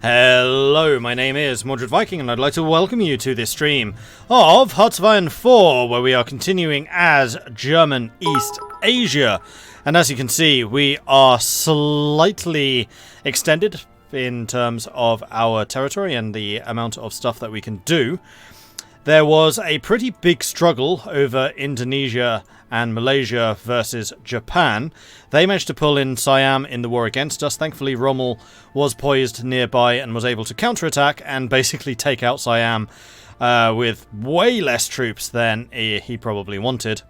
Hello, my name is Mordred Viking, and I'd like to welcome you to this stream of Hearts of Iron 4, where we are continuing as German East Asia. And as you can see, we are slightly extended in terms of our territory and the amount of stuff that we can do. There was a pretty big struggle over Indonesia and Malaysia versus Japan. They managed to pull in Siam in the war against us. Thankfully, Rommel was poised nearby and was able to counterattack and basically take out Siam with way less troops than he probably wanted.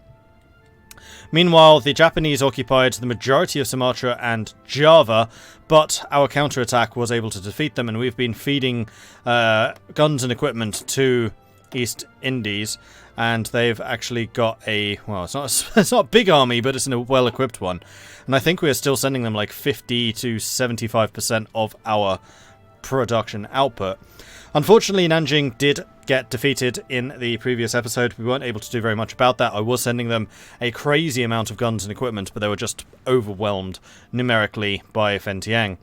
Meanwhile, the Japanese occupied the majority of Sumatra and Java, but our counterattack was able to defeat them, and we've been feeding guns and equipment to East Indies, and they've actually got a, well, it's not a big army, but it's a well-equipped one. And I think we're still sending them like 50 to 75% of our production output. Unfortunately, Nanjing did get defeated in the previous episode. We weren't able to do very much about that. I was sending them a crazy amount of guns and equipment, but they were just overwhelmed numerically by Fentiang.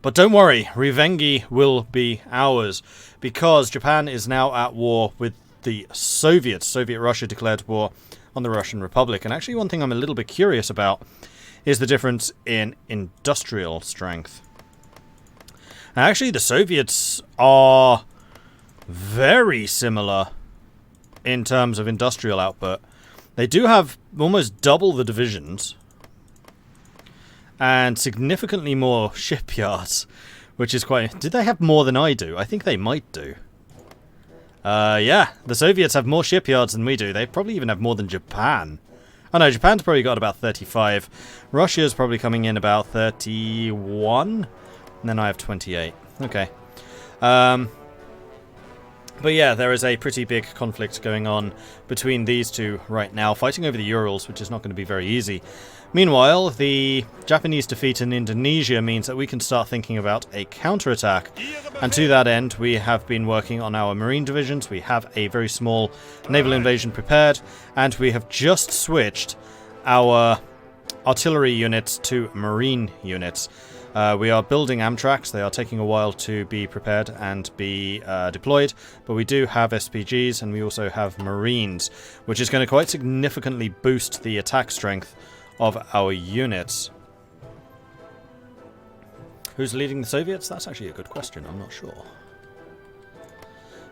But don't worry, Revengi will be ours, because Japan is now at war with the Soviets. Soviet Russia declared war on the Russian Republic. And actually one thing I'm a little bit curious about is the difference in industrial strength. Now, actually, the Soviets are very similar in terms of industrial output. They do have almost double the divisions and significantly more shipyards, which is quite... Did they have more than I do? I think they might do. Yeah, the Soviets have more shipyards than we do. They probably even have more than Japan. Oh no, Japan's probably got about 35. Russia's probably coming in about 31. And then I have 28. Okay. But yeah, there is a pretty big conflict going on between these two right now, fighting over the Urals, which is not going to be very easy. Meanwhile, the Japanese defeat in Indonesia means that we can start thinking about a counterattack. And to that end, we have been working on our marine divisions. We have a very small naval invasion prepared, and we have just switched our artillery units to marine units. We are building Amtraks. They are taking a while to be prepared and be deployed, but we do have SPGs, and we also have Marines, which is going to quite significantly boost the attack strength of our units. Who's leading the Soviets? That's actually a good question. I'm not sure.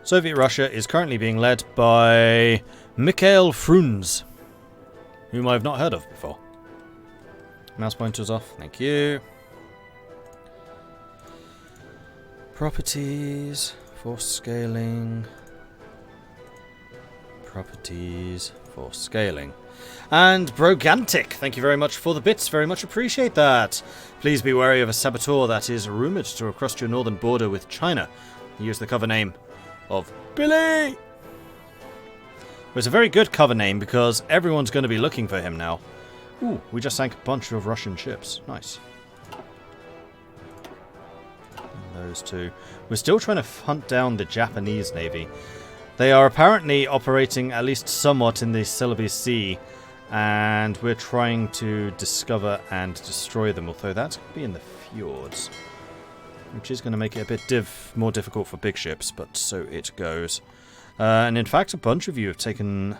Soviet Russia is currently being led by Mikhail Frunz, whom I've not heard of before. Mouse pointer's off. Thank you. Properties, force scaling. Properties, force scaling. And Brogantic, thank you very much for the bits, very much appreciate that. Please be wary of a saboteur that is rumoured to have crossed your northern border with China. He used the cover name of Billy. It's a very good cover name because everyone's going to be looking for him now. Ooh, we just sank a bunch of Russian ships. Nice. Those two. We're still trying to hunt down the Japanese Navy. They are apparently operating at least somewhat in the Celebes Sea, and we're trying to discover and destroy them, although that's going to be in the fjords, which is going to make it a bit more difficult for big ships, but so it goes. And in fact, a bunch of you have taken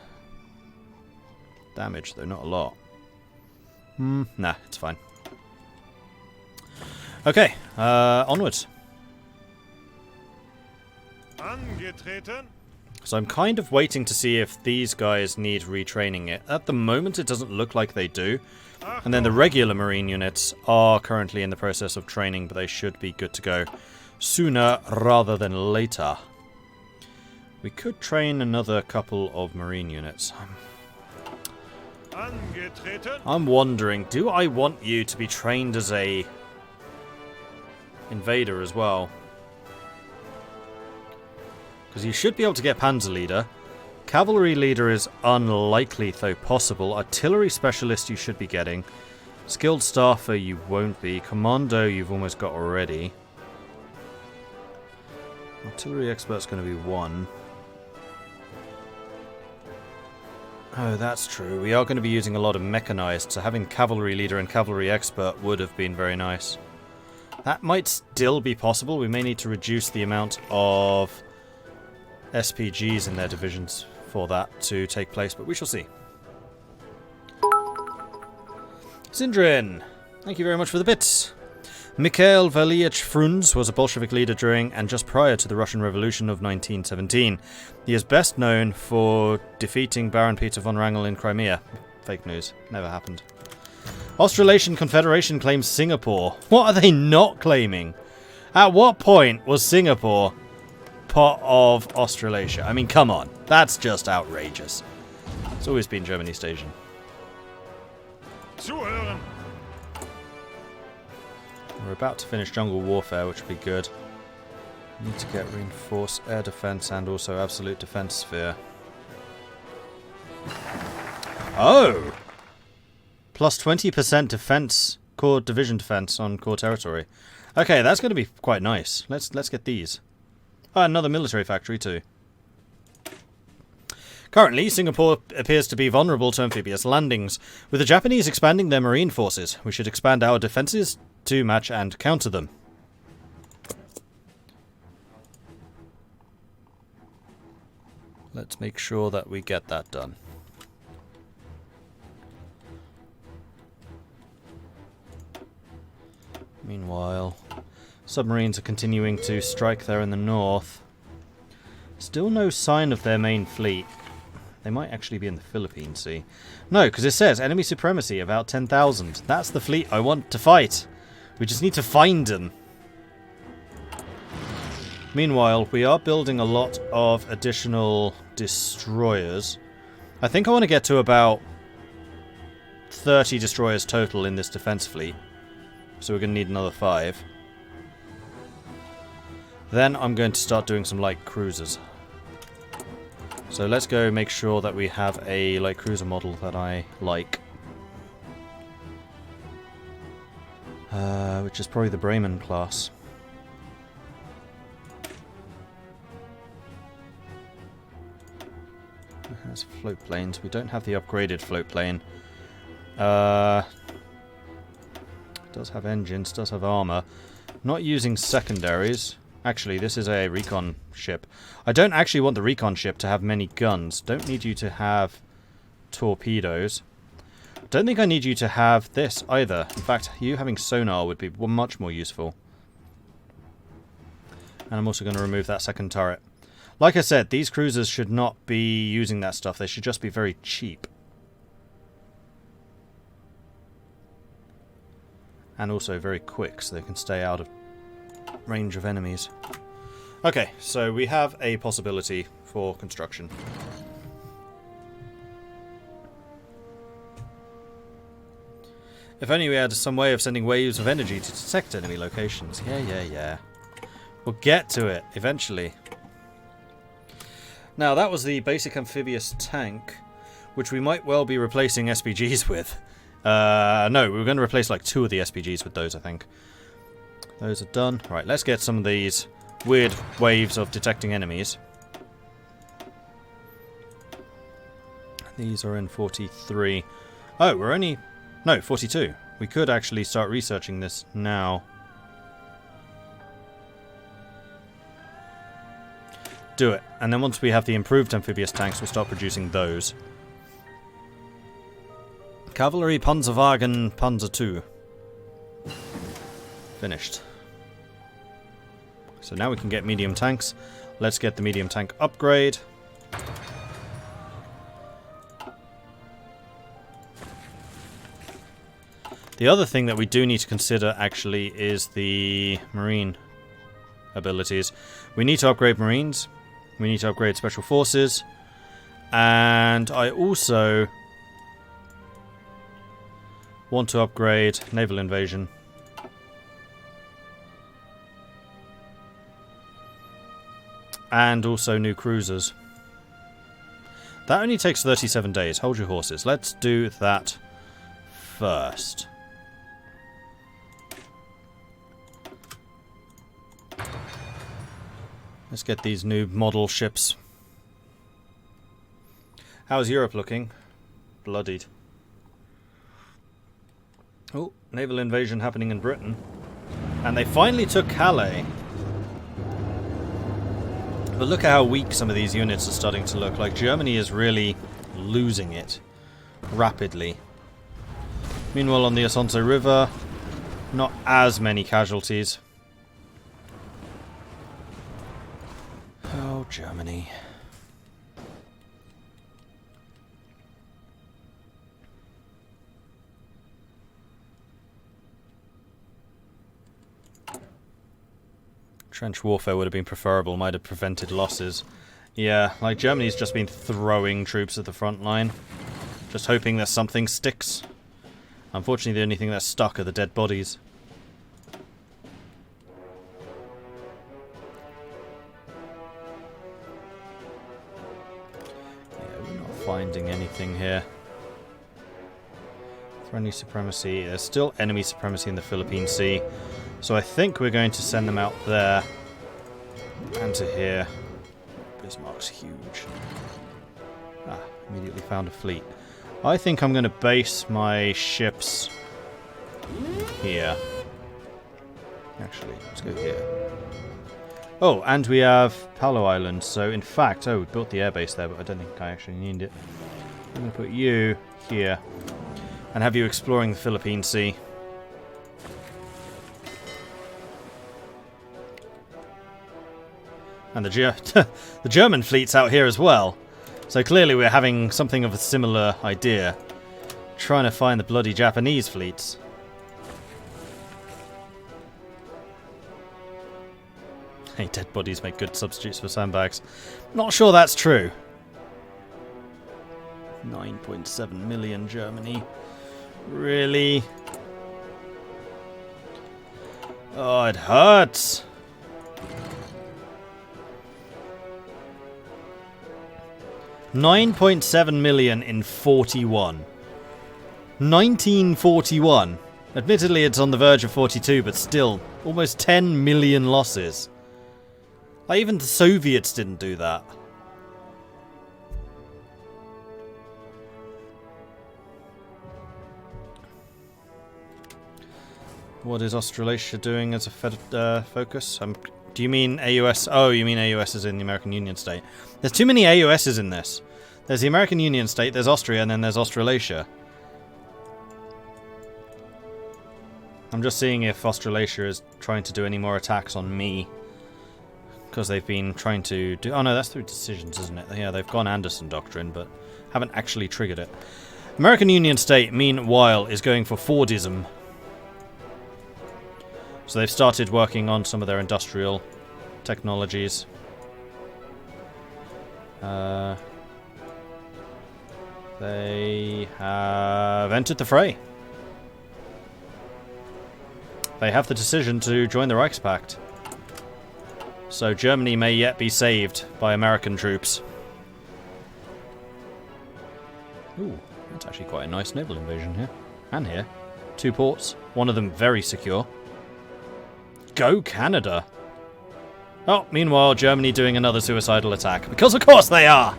damage, though not a lot. Nah, it's fine. Okay, onwards. So I'm kind of waiting to see if these guys need retraining. At the moment, it doesn't look like they do. And then the regular marine units are currently in the process of training, but they should be good to go sooner rather than later. We could train another couple of marine units. I'm wondering, do I want you to be trained as a invader as well? Because you should be able to get Panzer Leader. Cavalry Leader is unlikely, though possible. Artillery Specialist you should be getting. Skilled Staffer you won't be. Commando you've almost got already. Artillery Expert's going to be 1. Oh, that's true. We are going to be using a lot of mechanized, so having Cavalry Leader and Cavalry Expert would have been very nice. That might still be possible. We may need to reduce the amount of SPGs in their divisions for that to take place, but we shall see. Sindrin, thank you very much for the bits. Mikhail Valievich Frunz was a Bolshevik leader during and just prior to the Russian Revolution of 1917. He is best known for defeating Baron Peter von Wrangel in Crimea. Fake news. Never happened. Australasian Confederation claims Singapore. What are they not claiming? At what point was Singapore part of Australasia? I mean, come on. That's just outrageous. It's always been German-East Asian. Zuhören. We're about to finish Jungle Warfare, which would be good. Need to get reinforced air defense and also absolute defense sphere. Oh! Plus 20% defense, core division defense on core territory. Okay, that's going to be quite nice. Let's get these. Oh, another military factory too. Currently, Singapore appears to be vulnerable to amphibious landings. With the Japanese expanding their marine forces, we should expand our defenses to match and counter them. Let's make sure that we get that done. Meanwhile, submarines are continuing to strike there in the north. Still no sign of their main fleet. They might actually be in the Philippine Sea. No, because it says enemy supremacy, about 10,000. That's the fleet I want to fight. We just need to find them. Meanwhile, we are building a lot of additional destroyers. I think I want to get to about 30 destroyers total in this defense fleet. So we're going to need another 5. Then I'm going to start doing some light cruisers. So let's go make sure that we have a light cruiser model that I like. Which is probably the Bremen class. It has float planes. We don't have the upgraded float plane. Does have engines, does have armor. Not using secondaries. Actually, this is a recon ship. I don't actually want the recon ship to have many guns. Don't need you to have torpedoes. Don't think I need you to have this either. In fact, you having sonar would be much more useful. And I'm also going to remove that second turret. Like I said, these cruisers should not be using that stuff. They should just be very cheap. And also very quick, so they can stay out of range of enemies. Okay, so we have a possibility for construction. If only we had some way of sending waves of energy to detect enemy locations. Yeah. We'll get to it, eventually. Now, that was the basic amphibious tank, which we might well be replacing SPGs with. No, we were going to replace like 2 of the SPGs with those, I think. Those are done. Right, let's get some of these weird waves of detecting enemies. These are in 43. Oh, we're only... No, 42. We could actually start researching this now. Do it. And then once we have the improved amphibious tanks, we'll start producing those. Cavalry Panzerwagen Panzer II. Finished. So now we can get medium tanks. Let's get the medium tank upgrade. The other thing that we do need to consider actually is the marine abilities. We need to upgrade marines. We need to upgrade special forces. And I also want to upgrade naval invasion. And also new cruisers. That only takes 37 days. Hold your horses. Let's do that first. Let's get these new model ships. How's Europe looking? Bloodied. Oh, naval invasion happening in Britain. And they finally took Calais. But look at how weak some of these units are starting to look. Like, Germany is really losing it rapidly. Meanwhile, on the Asonto River, not as many casualties. Oh, Germany. Trench warfare would have been preferable, might have prevented losses. Yeah, like Germany's just been throwing troops at the front line. Just hoping that something sticks. Unfortunately, the only thing that's stuck are the dead bodies. Yeah, we're not finding anything here. Friendly supremacy. There's still enemy supremacy in the Philippine Sea. So I think we're going to send them out there. And to here. Bismarck's huge. Ah, immediately found a fleet. I think I'm going to base my ships here. Actually, let's go here. Oh, and we have Palau Island. So in fact, we built the airbase there, but I don't think I actually need it. I'm going to put you here. And have you exploring the Philippine Sea. And the German fleet's out here as well. So clearly we're having something of a similar idea. Trying to find the bloody Japanese fleets. Hey, dead bodies make good substitutes for sandbags. Not sure that's true. 9.7 million Germany. Really? Oh, it hurts. $9.7 million in 41. 1941. Admittedly, it's on the verge of 42, but still, almost 10 million losses. Like, even the Soviets didn't do that. What is Australasia doing as a focus? Do you mean AUS? Oh, you mean AUS is in the American Union state. There's too many AUSs in this. There's the American Union state, there's Austria, and then there's Australasia. I'm just seeing if Australasia is trying to do any more attacks on me. Because they've been trying to do... Oh no, that's through decisions, isn't it? Yeah, they've gone Anderson Doctrine, but haven't actually triggered it. American Union state, meanwhile, is going for Fordism. So they've started working on some of their industrial technologies. They have entered the fray. They have the decision to join the Reichspakt. So Germany may yet be saved by American troops. Ooh, that's actually quite a nice naval invasion here. And here. 2 ports. One of them very secure. Go Canada! Oh, meanwhile, Germany doing another suicidal attack. Because of course they are!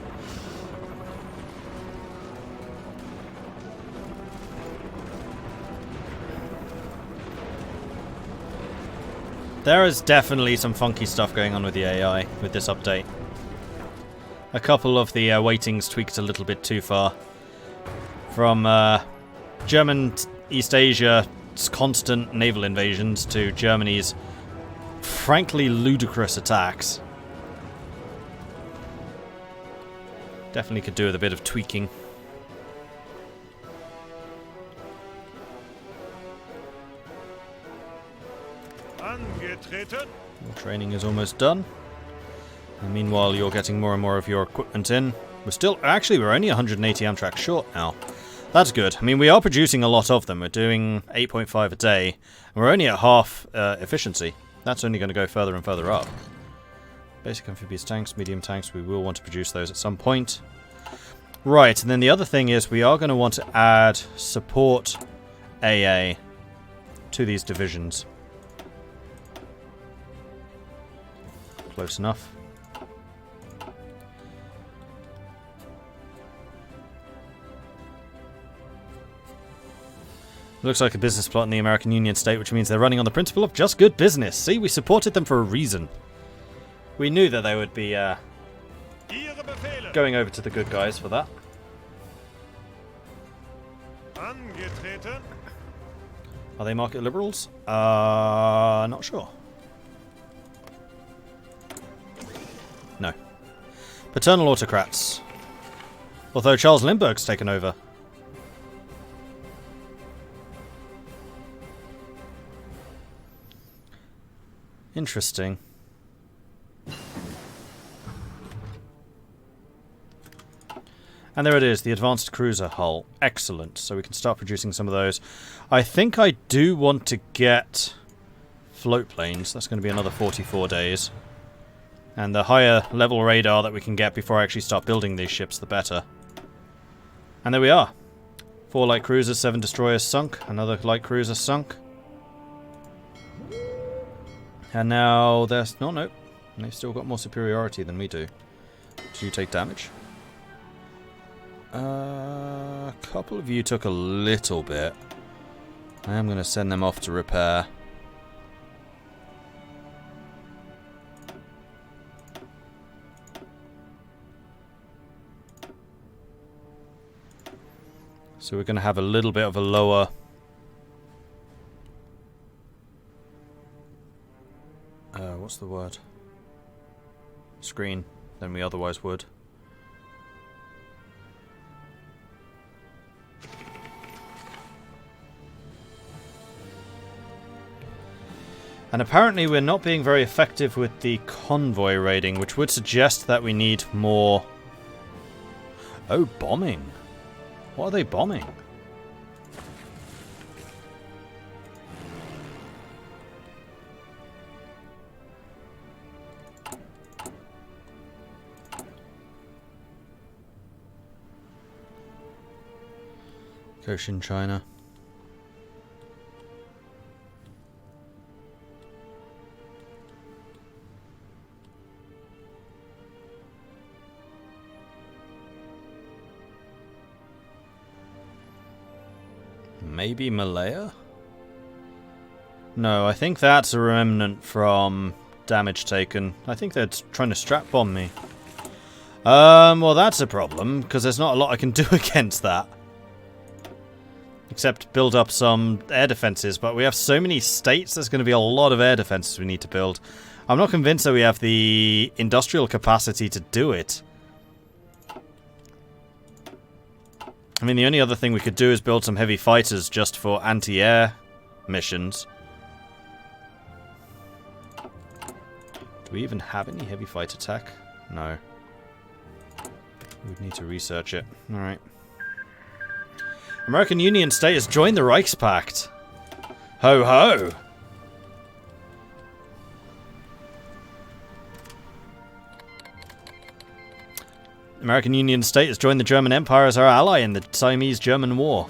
There is definitely some funky stuff going on with the AI with this update. A couple of the weightings tweaked a little bit too far. From German East Asia's constant naval invasions to Germany's frankly ludicrous attacks. Definitely could do with a bit of tweaking. Your training is almost done. And meanwhile, you're getting more and more of your equipment in. We're only 180 Amtrak short now. That's good. I mean, we are producing a lot of them. We're doing 8.5 a day. And we're only at half efficiency. That's only going to go further and further up. Basic amphibious tanks, medium tanks, we will want to produce those at some point. Right, and then the other thing is we are going to want to add support AA to these divisions. Close enough. Looks like a business plot in the American Union state, which means they're running on the principle of just good business. See, we supported them for a reason. We knew that they would be going over to the good guys for that. Angetreten. Are they market liberals? Not sure. No. Paternal autocrats. Although Charles Lindbergh's taken over. Interesting. And there it is, the advanced cruiser hull. Excellent. So we can start producing some of those. I think I do want to get float planes. That's going to be another 44 days. And the higher level radar that we can get before I actually start building these ships, the better. And there we are. 4 light cruisers, 7 destroyers sunk. Another light cruiser sunk. And now there's... No, no. They've still got more superiority than we do. Do you take damage? A couple of you took a little bit. I am going to send them off to repair. So we're going to have a little bit of a lower... what's the word? Screen than we otherwise would. And apparently we're not being very effective with the convoy raiding, which would suggest that we need more... Oh, bombing. What are they bombing? Cochin, China. Maybe Malaya? No, I think that's a remnant from damage taken. I think they're trying to strap bomb me. Well that's a problem, because there's not a lot I can do against that. Except build up some air defenses, but we have so many states, there's going to be a lot of air defenses we need to build. I'm not convinced that we have the industrial capacity to do it. I mean, the only other thing we could do is build some heavy fighters just for anti-air missions. Do we even have any heavy fighter tech? No. We'd need to research it. Alright. American Union State has joined the Reichspakt. Ho ho! American Union State has joined the German Empire as our ally in the Siamese-German War.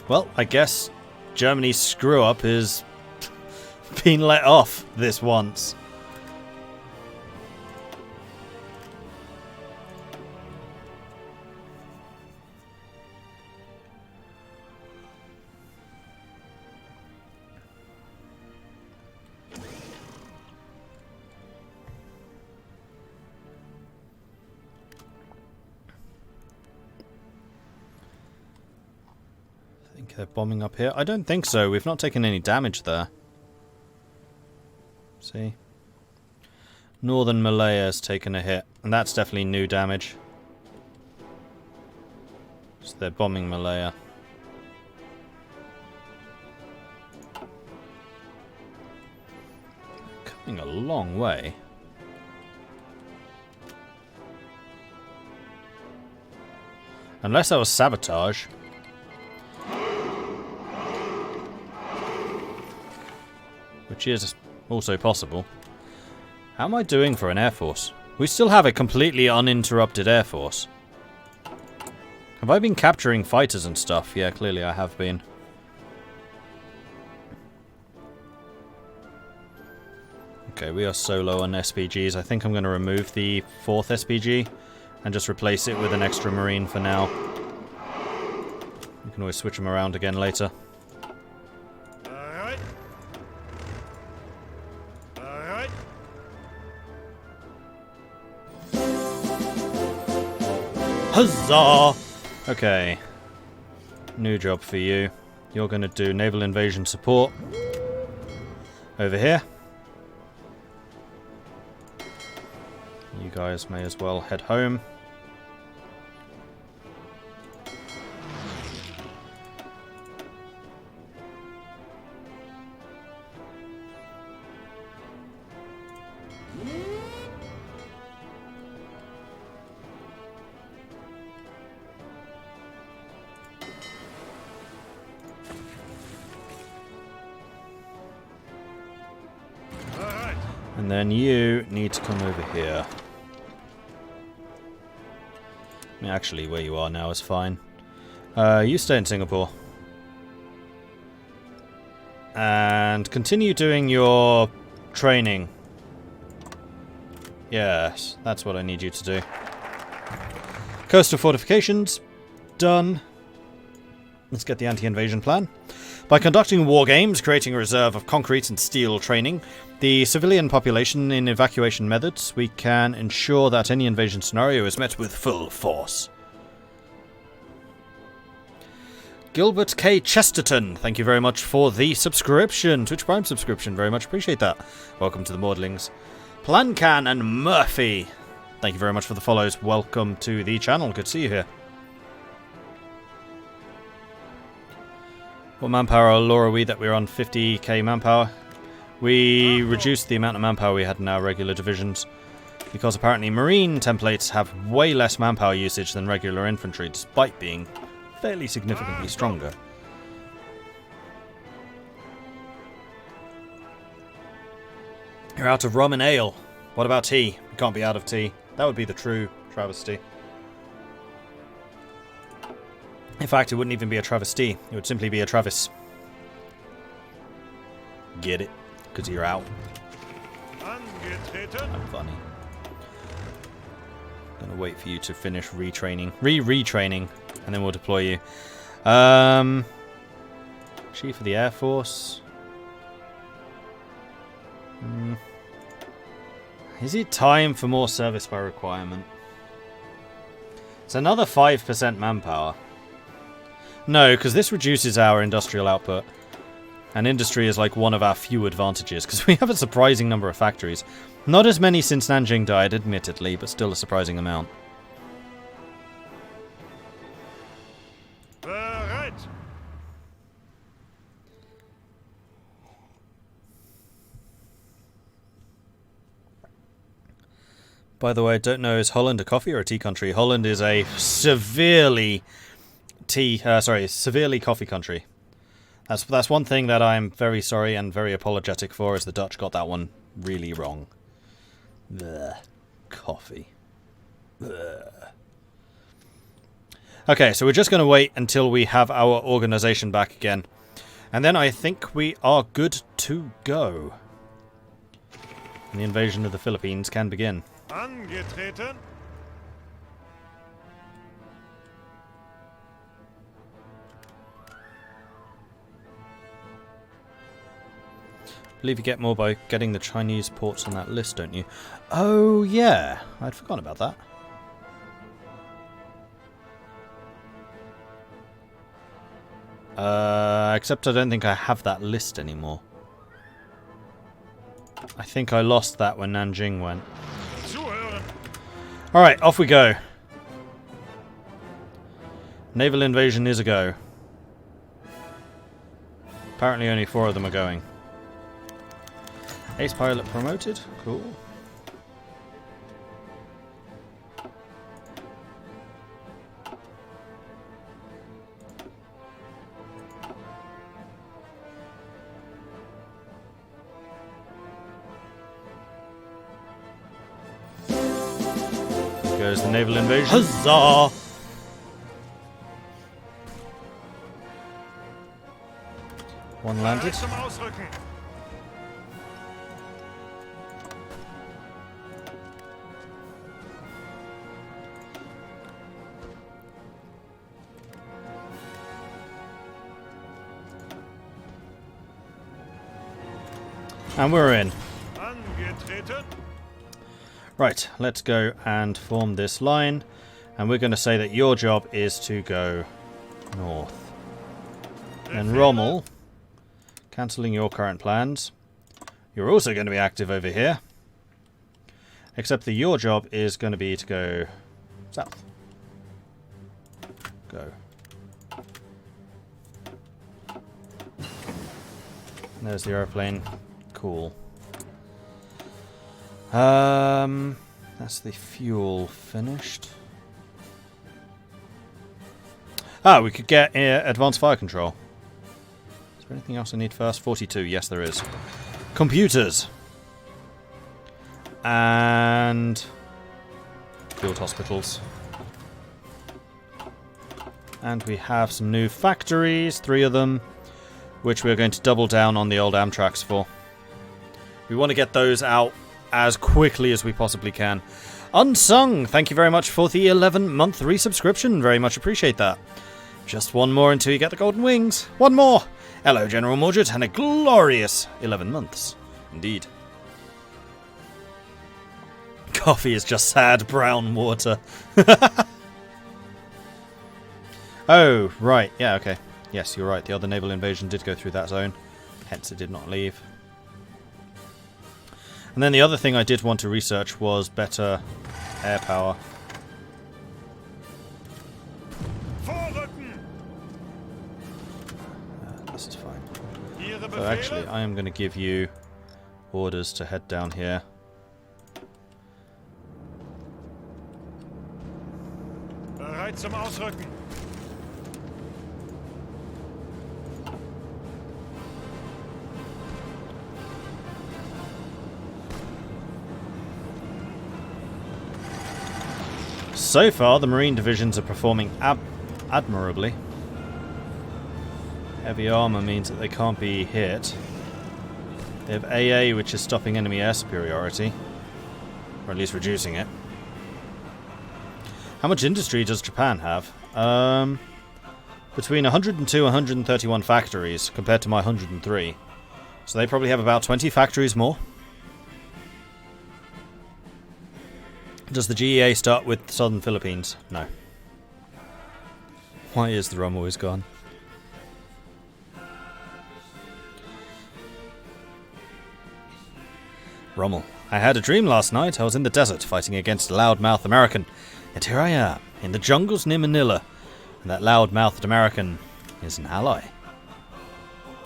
Well, I guess Germany's screw-up is being let off this once. They're bombing up here. I don't think so. We've not taken any damage there. See? Northern Malaya's taken a hit. And that's definitely new damage. So they're bombing Malaya. Coming a long way. Unless that was sabotage. Which is also possible. How am I doing for an air force? We still have a completely uninterrupted air force. Have I been capturing fighters and stuff? Yeah, clearly I have been. Okay, we are so low on SPGs. I think I'm going to remove the 4th SPG and just replace it with an extra marine for now. can always switch them around again later. Alright. Alright. Huzzah! Okay. New job for you. You're going to do naval invasion support. Over here. You guys may as well head home. And then you need to come over here. I mean, actually, where you are now is fine. You stay in Singapore. And continue doing your training. Yes, that's what I need you to do. Coastal fortifications. Done. Let's get the anti-invasion plan. By conducting war games, creating a reserve of concrete and steel training, the civilian population in evacuation methods, we can ensure that any invasion scenario is met with full force. Gilbert K. Chesterton, thank you very much for the subscription. Twitch Prime subscription, very much appreciate that. Welcome to the Mordlings. Plancan and Murphy, thank you very much for the follows. Welcome to the channel, good to see you here. What manpower law are we that we're on 50k manpower? We reduced the amount of manpower we had in our regular divisions because apparently marine templates have way less manpower usage than regular infantry despite being fairly significantly stronger. You're out of rum and ale. What about tea? You can't be out of tea. That would be the true travesty. In fact, it wouldn't even be a travesty. It would simply be a Travis. Get it? Because you're out. I'm funny. Gonna wait for you to finish retraining. Retraining. And then we'll deploy you. Chief of the Air Force. Is it time for more service by requirement? It's another 5% manpower. No, because this reduces our industrial output. And industry is like one of our few advantages, because we have a surprising number of factories. Not as many since Nanjing died, admittedly, but still a surprising amount. Right. By the way, I don't know, is Holland a coffee or a tea country? Holland is a severely severely coffee country. That's one thing that I'm very sorry and very apologetic for, is the Dutch got that one really wrong. Blech. Coffee. Blech. Okay, so we're just going to wait until we have our organization back again. And then I think we are good to go. And the invasion of the Philippines can begin. Angetreten. I believe you get more by getting the Chinese ports on that list, don't you? Oh, yeah. I'd forgotten about that. Except I don't think I have that list anymore. I think I lost that when Nanjing went. Alright, off we go. Naval invasion is a go. Apparently only 4 of them are going. Ace pilot promoted. Cool. There goes the naval invasion. Huzzah! One landed. And we're in. Angetreten. Right, let's go and form this line. And we're going to say that your job is to go north. Then Rommel, cancelling your current plans. You're also going to be active over here. Except that your job is going to be to go south. Go. There's the aeroplane. Cool. That's the fuel finished. Ah, we could get advanced fire control. Is there anything else I need first? 42. Yes, there is. Computers. And field hospitals. And we have some new factories, 3 of them, which we're going to double down on the old Amtraks for. We want to get those out as quickly as we possibly can. Unsung, thank you very much for the 11-month resubscription. Very much appreciate that. Just one more until you get the golden wings. One more. Hello, General Mordred, and a glorious 11 months. Indeed. Coffee is just sad brown water. Oh, right. Yeah, okay. Yes, you're right. The other naval invasion did go through that zone. Hence, it did not leave. And then the other thing I did want to research was better air power. This is fine. So actually, I am going to give you orders to head down here. Bereit zum Ausrücken. So far, the Marine divisions are performing admirably. Heavy armor means that they can't be hit. They have AA, which is stopping enemy air superiority. Or at least reducing it. How much industry does Japan have? Between 102 and 131 factories, compared to my 103. So they probably have about 20 factories more. Does the GEA start with the Southern Philippines? No. Why is the rum always gone? Rommel. I had a dream last night. I was in the desert fighting against a loudmouth American. Yet here I am, in the jungles near Manila. And that loud-mouthed American is an ally.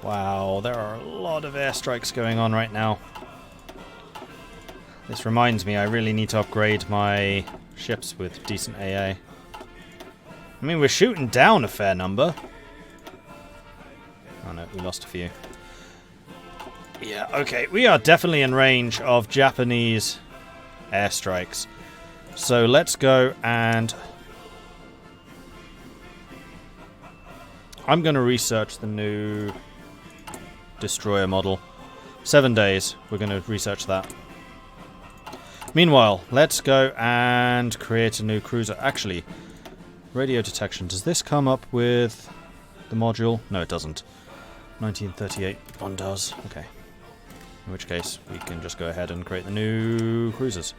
Wow, there are a lot of airstrikes going on right now. This reminds me, I really need to upgrade my ships with decent AA. I mean, we're shooting down a fair number. Oh no, we lost a few. Yeah, okay, we are definitely in range of Japanese airstrikes. So let's go and... I'm going to research the new destroyer model. 7 days, we're going to research that. Meanwhile, let's go and create a new cruiser. Actually, radio detection. Does this come up with the module? No, it doesn't. 1938 one does. Okay. In which case, we can just go ahead and create the new cruisers.